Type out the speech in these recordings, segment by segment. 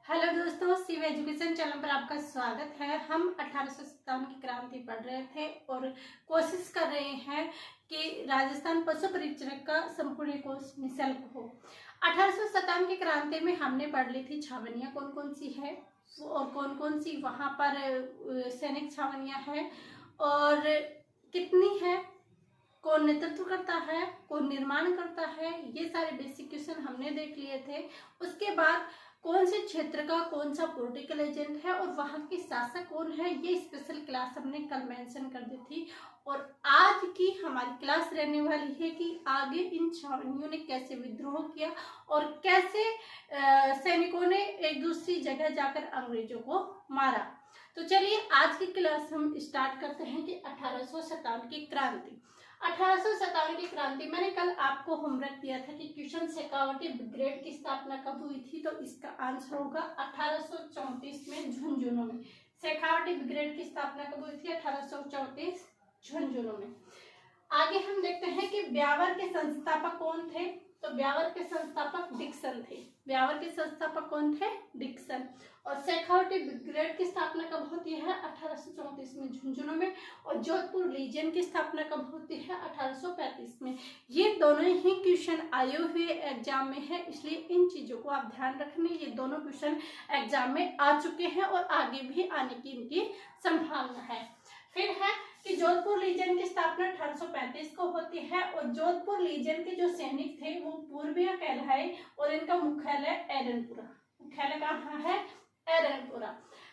Hello दोस्तों, Shiv education channel पर आपका स्वागत है। हम 1857 की क्रांति पढ़ रहे थे और कोशिश कर रहे हैं कि राजस्थान पशु परिचय का संपूर्ण कोर्स निःशुल्क हो। 1857 की क्रांति में हमने पढ़ ली थी छावनियाँ कौन कौन सी है और कौन कौन सी वहाँ पर सैनिक छावनियाँ है और कितनी है, कौन नेतृत्व करता है, कौन निर्माण करता है, ये सारे बेसिक क्वेश्चन हमने देख लिए थे। उसके बाद कौन से क्षेत्र का कौन सा पॉलिटिकल एजेंट है और वहाँ के शासक कौन है, ये स्पेशल क्लास हमने कल मेंशन कर दी थी। और आज की हमारी क्लास रहने वाली है कि आगे इन छावनियों ने कैसे विद्रोह किया और कैसे सैनिकों ने एक दूसरी जगह जाकर अंग्रेजों को मारा। तो चलिए आज की क्लास हम स्टार्ट करते हैं कि 1857 की क्रांति। 1857 की क्रांति मैंने कल आपको होमवर्क दिया था कि क्वेश्चन शेखावटी ब्रिगेड की स्थापना कब हुई थी, तो इसका आंसर होगा 1834 में झुंझुनू में। शेखावटी ब्रिगेड की स्थापना कब हुई थी? 1834 झुंझुनू में। आगे हम देखते हैं कि ब्यावर के संस्थापक कौन थे, तो ब्यावर के संस्थापक डिक्सन थे। ब्यावर के संस्थापक कौन थे? डिक्सन। और शेखावटी ब्रिगेड की स्थापना कब होती है? 1834 में झुंझुनू में। और जोधपुर लीजियन की स्थापना कब होती है? 1835 में। ये दोनों ही क्वेश्चन आए हुए एग्जाम में है, इसलिए इन चीजों को आप ध्यान रखने। ये दोनों क्वेश्चन एग्जाम में आ चुके हैं और आगे भी आने की इनकी संभावना है। फिर है कि जोधपुर लीजियन की स्थापना 1835 को होती है और जोधपुर लीजियन के जो सैनिक थे वो पूर्वीय कहलाए और इनका मुख्यालय एरनपुरा। मुख्यालय कहाँ है? एरनपुरा।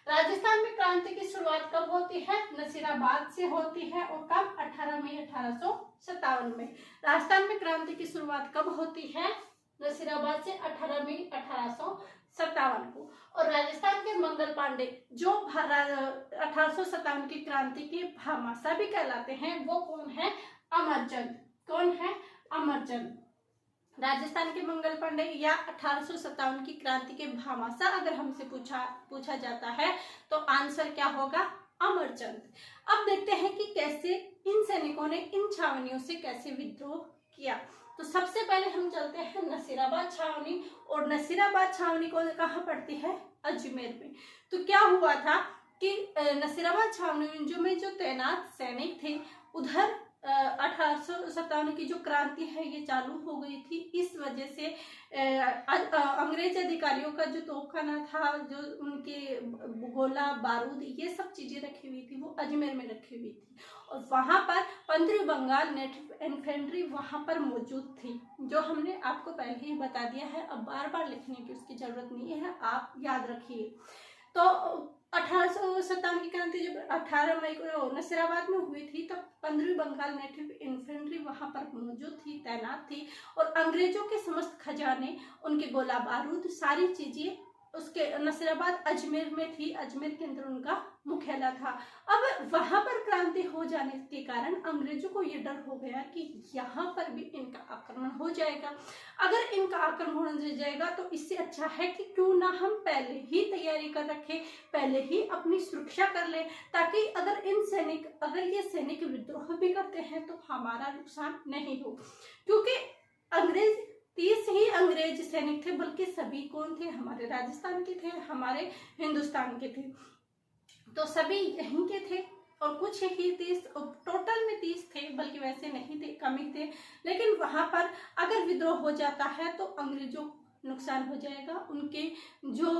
राजस्थान में क्रांति की शुरुआत कब होती है? नसीराबाद से होती है। और कब? 18 मई 1857 में। राजस्थान में क्रांति की शुरुआत कब होती है? नसीराबाद से 18 मई 1857 को। और राजस्थान के मंगल पांडे जो 1857 की क्रांति के भामाशाह भी कहलाते हैं, वो कौन है? अमरचंद। कौन है? अमरचंद। राजस्थान के मंगल पांडे या 1857 की क्रांति के भामाशाह अगर हमसे पूछा जाता है तो आंसर क्या होगा? अमरचंद। अब देखते हैं कि कैसे इन सैनिकों ने इन छावनियों से कैसे विद्रोह किया। तो सबसे पहले हम चलते हैं नसीराबाद छावनी। और नसीराबाद छावनी को कहाँ पड़ती है? अजमेर में। तो क्या हुआ था कि नसीराबाद छावनी में जो तैनात सैनिक थे उधर 1857 की जो क्रांति है ये चालू हो गई थी। इस वजह से अंग्रेज अधिकारियों का जो तोपखाना था, जो उनके गोला बारूद ये सब चीजें रखी हुई थी, वो अजमेर में रखी हुई थी। और वहां पर 15वीं बंगाल नेटिव इन्फेंट्री वहां पर मौजूद थी, जो हमने आपको पहले ही बता दिया है। अब बार बार लिखने की उसकी जरूरत नहीं है, आप याद रखिए। तो 1857 की क्रांति जब 18 मई को नसीराबाद में हुई थी, तब 15वीं बंगाल नेटिव इन्फेंट्री वहां पर मौजूद थी, तैनात थी। और अंग्रेजों के समस्त खजाने, उनके गोला बारूद, सारी चीजें उसके नसीराबाद अजमेर में थी। अजमेर के अंदर उनका मुख्यालय था। अब वहां पर क्रांति हो जाने के कारण अंग्रेजों को ये डर हो गया कि यहाँ पर भी इनका आक्रमण हो जाएगा। अगर इनका आक्रमण हो जाएगा तो इससे अच्छा है कि क्यों ना हम पहले ही तैयारी कर रखें, पहले ही अपनी सुरक्षा कर लें, ताकि अगर ये सैनिक विद्रोह भी करते हैं तो हमारा नुकसान नहीं हो। क्योंकि 30 ही अंग्रेज सैनिक थे, बल्कि सभी कौन थे? हमारे राजस्थान के थे, हमारे हिंदुस्तान के थे, तो सभी यहीं के थे। और कुछ ही 30, टोटल में 30 थे, बल्कि वैसे नहीं थे, कम ही थे। लेकिन वहां पर अगर विद्रोह हो जाता है तो अंग्रेजों नुकसान हो जाएगा। उनके जो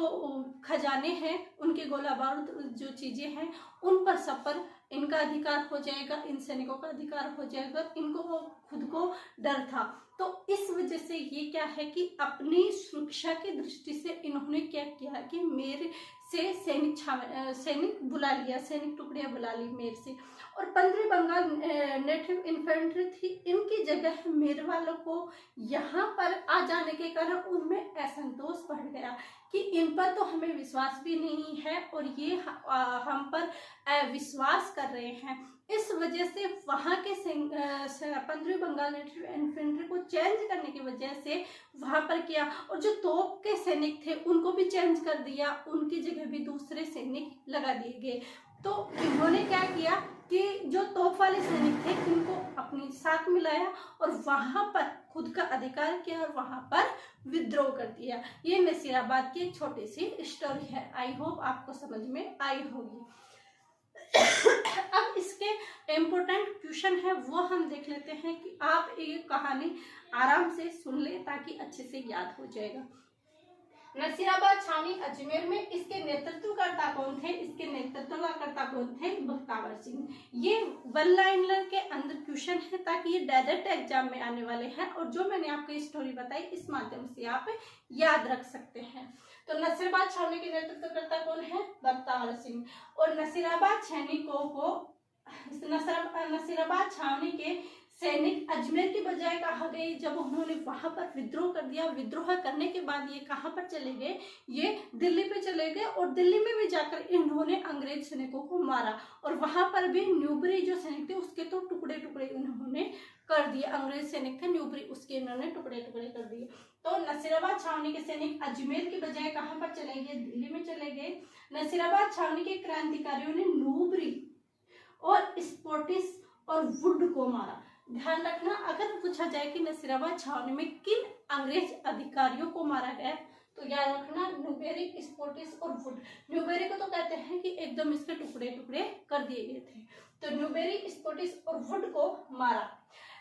खजाने हैं, उनके गोला बारूद जो चीजें हैं, उन पर सब पर इनका अधिकार हो जाएगा, इन सैनिकों का अधिकार हो जाएगा। इनको खुद को डर था। तो इस वजह से ये क्या है कि अपनी सुरक्षा की दृष्टि से इन्होंने क्या किया कि मेरे से सैनिक बुला लिया, सैनिक टुकड़ियां बुला ली मेर से। और 15वीं बंगाल नेटिव इन्फेंट्री थी, इनकी जगह मेर वालों को यहाँ पर आ जाने के कारण उनमें असंतोष बढ़ गया कि इन पर तो हमें विश्वास भी नहीं है और ये हम पर विश्वास कर रहे हैं। इस वजह से वहाँ के 15वीं बंगाल नेटिव इन्फेंट्री को चेंज करने की वजह से वहाँ पर किया। और जो तोप के सैनिक थे उनको भी चेंज कर दिया, उनकी जगह भी दूसरे सैनिक लगा दिए गए। तो इन्होंने क्या किया कि जो तोप वाले सैनिक थे उनको अपने साथ मिलाया और वहाँ पर खुद का अधिकार किया और वहां पर विद्रोह कर दिया। ये नसीराबाद की एक छोटी सी स्टोरी है। आई होप आपको समझ में आई होगी। अब इसके इम्पोर्टेंट क्वेश्चन है वो हम देख लेते हैं कि आप ये कहानी आराम से सुन ले ताकि अच्छे से याद हो जाएगा। नसीराबाद छावनी अजमेर में इसके नेतृत्वकर्ता कौन थे? इसके नेतृत्वकर्ता कौन थे? बख्तावर सिंह। ये वन लाइनर के अंदर क्वेश्चन है ताकि ये डायरेक्ट एग्जाम में आने वाले हैं और जो मैंने आपको स्टोरी बताई इस माध्यम से आप याद रख सकते हैं। तो नसीराबाद छावनी के नेतृत्वकर्ता कौन है? बख्तावर सिंह। और नसीराबाद सैनिकों को नसीराबाद छावनी के सैनिक अजमेर की बजाय कहाँ गए? जब उन्होंने वहां पर विद्रोह कर दिया, विद्रोह करने के बाद ये कहाँ पर चले गए? ये दिल्ली पे चले गए और दिल्ली में भी जाकर इन्होंने अंग्रेज सैनिकों को मारा और वहां पर भी न्यूबरी जो सैनिक थे उसके तो टुकड़े टुकड़े उन्होंने कर दिए। अंग्रेज सैनिक थे न्यूबरी, उसके इन्होंने टुकड़े टुकड़े कर दिए। तो नसीराबाद छावनी के सैनिक अजमेर की बजाय कहाँ पर चले गए? दिल्ली में चले गए। नसीराबाद छावनी के क्रांतिकारियों ने न्यूबरी और स्पोर्टिस और वुड को मारा। ध्यान रखना, अगर पूछा जाए कि नसीराबाद छावनी में किन अंग्रेज अधिकारियों को मारा गया तो याद रखना न्यूबेरी, स्पोर्टिस और वुड। न्यूबेरी को तो कहते हैं कि एकदम इसके टुकड़े टुकड़े कर दिए गए थे। तो न्यूबेरी, स्पोर्टिस और वुड को मारा।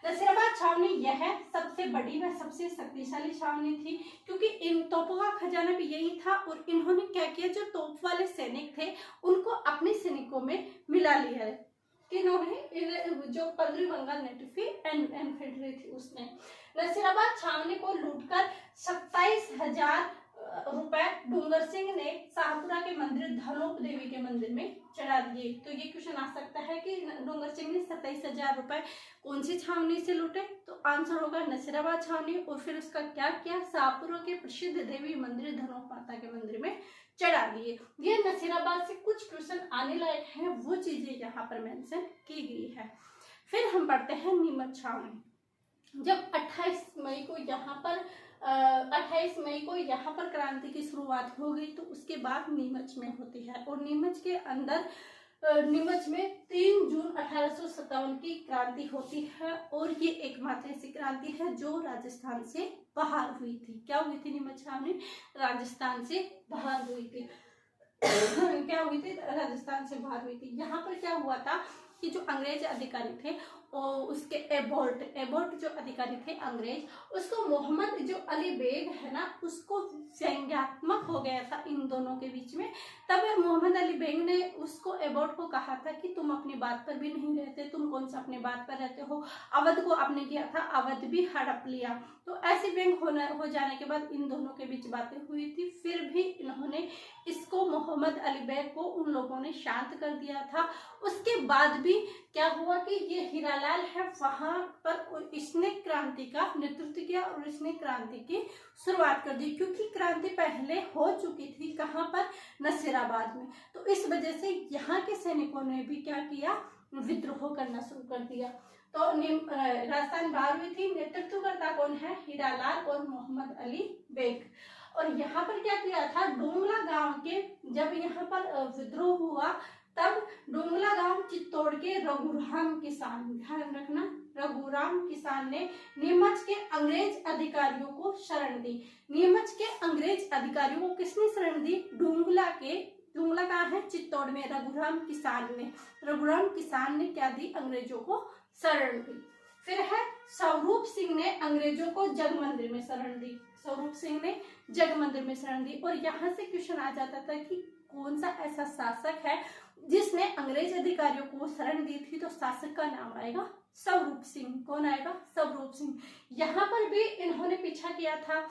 नसीराबाद छावनी यह सबसे बड़ी व सबसे शक्तिशाली छावनी थी क्योंकि इन तोपों का खजाना भी यही था और इन्होंने क्या किया, जो तोप वाले सैनिक थे उनको अपने सैनिकों में मिला लिया है। किन्होंने? जो 15वीं बंगाल नेटिफी इन्फेंट्री थी उसने। नसीराबाद छावनी को लूटकर 27,000 रुपए डूंगर सिंह ने शाहपुरा के मंदिर धनोप देवी के मंदिर में चढ़ा दिए। तो ये क्वेश्चन आ सकता है कि डूंगर सिंह ने 27,000 रुपए कौन सी छावनी से लूटे? तो आंसर होगा नसीराबाद छावनी। और फिर उसका क्या किया? शाहपुरा के प्रसिद्ध देवी मंदिर धनोप माता के मंदिर में चढ़ा दिए। ये नसीराबाद से कुछ क्वेश्चन आने लायक हैं, वो चीजें यहाँ पर मेंशन की गई है। फिर हम पढ़ते हैं नीमच छावनी। जब 28 मई को यहाँ पर क्रांति की शुरुआत हो गई तो उसके बाद नीमच में होती है और नीमच के अंदर नीमच में 3 जून 1857 की क्रांति होती है और ये एकमात्र ऐसी क्रांति है जो राजस्थान से बाहर हुई थी। क्या हुई थी? नीमच छावनी राजस्थान से बाहर हुई थी। क्या हुई थी? राजस्थान से बाहर हुई थी। यहाँ पर क्या हुआ था कि जो अंग्रेज अधिकारी थे और उसके एबोर्ट जो अधिकारी थे अंग्रेज, उसको मोहम्मद जो अली बेग है ना, उसको व्यंग्यात्मक हो गया था इन दोनों के बीच में। तब मोहम्मद अली बेग ने उसको एबोर्ट को कहा था कि तुम अपनी बात पर भी नहीं रहते, तुम कौन सा अपनी बात पर रहते हो। अवध को आपने किया था, अवध भी हड़प लिया। तो ऐसे व्यंग हो जाने के बाद इन दोनों के बीच बातें हुई थी। फिर भी इन्होंने इसको मोहम्मद अली बेग को उन लोगों ने शांत कर दिया था। उसके बाद भी क्या हुआ कि ये हीरालाल है वहां पर इसने क्रांति का नेतृत्व किया और इसने क्रांति की शुरुआत कर दी क्योंकि क्रांति पहले हो चुकी थी। कहां पर? नसीराबाद में। तो इस वजह से यहाँ के सैनिकों ने भी क्या किया? विद्रोह करना शुरू कर दिया। तो राजस्थान बाहर हुई थी। नेतृत्वकर्ता कौन है? हीरालाल और मोहम्मद अली बेग। और यहाँ पर क्या किया था? डोंगला गांव के जब यहाँ पर विद्रोह हुआ तब डोंगला गांव चित्तौड़ के रघुराम किसान, ध्यान रखना, रघुराम किसान ने नीमच के अंग्रेज अधिकारियों को शरण दी। नीमच के अंग्रेज अधिकारियों को किसने शरण दी? डोंगला कहाँ है? चित्तौड़ में। रघुराम किसान ने क्या दी? अंग्रेजों को शरण दी। फिर है स्वरूप सिंह ने अंग्रेजों को जगमंदिर में शरण दी। स्वरूप सिंह ने जगमंदिर में शरण दी। और यहाँ से क्वेश्चन आ जाता था कि कौन सा ऐसा शासक है जिसने अंग्रेज अधिकारियों को शरण दी थी? तो शासक का नाम आएगा स्वरूप सिंह। कौन आएगा? स्वरूप सिंह। यहाँ पर भी इन्होंने पीछा किया था।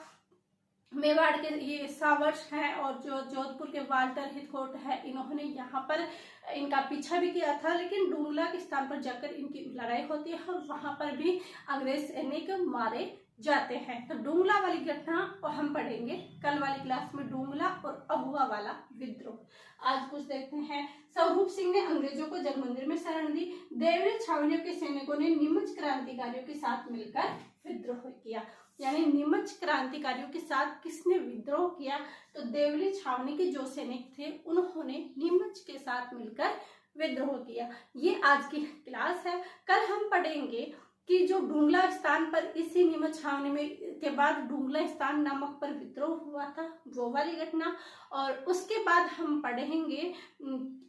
मेवाड़ के ये सावर्स हैं और जो जोधपुर के वाल्टर हिथकोट है, इन्होंने यहाँ पर इनका पीछा भी किया था, लेकिन डोंगला के स्थान पर जाकर इनकी लड़ाई होती है और वहां पर भी अंग्रेज सैनिक मारे जाते हैं। तो डोंगला वाली घटना हम पढ़ेंगे कल वाली क्लास में, डोंगला और अहुआ वाला विद्रोह। आज कुछ देखते हैं। स्वरूप सिंह ने अंग्रेजों को जगमंदिर में शरण दी। देवरी छावनियों के सैनिकों ने नीमच क्रांतिकारियों के साथ मिलकर विद्रोह किया। यानी नीमच क्रांतिकारियों के साथ किसने विद्रोह किया? तो देवली छावनी के जो सैनिक थे उन्होंने नीमच के साथ मिलकर विद्रोह किया। ये आज की क्लास है। कल हम पढ़ेंगे कि जो डुंगला स्थान पर इसी नीमच छावनी में के बाद डुंगला स्थान नामक पर विद्रोह हुआ था, वो वाली घटना। और उसके बाद हम पढ़ेंगे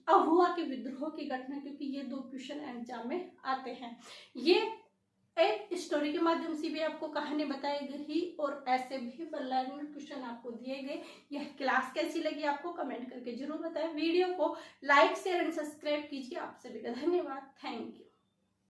अहुआ के विद्रोह की घटना, क्योंकि ये 2 क्वेश्चन एग्जाम में आते हैं। ये एक स्टोरी के माध्यम से भी आपको कहानी बताई गई और ऐसे भी लर्निंग क्वेश्चन आपको दिए गए। यह क्लास कैसी लगी आपको कमेंट करके जरूर बताएं। वीडियो को लाइक शेयर एंड सब्सक्राइब कीजिए। आप सभी का धन्यवाद। Thank you.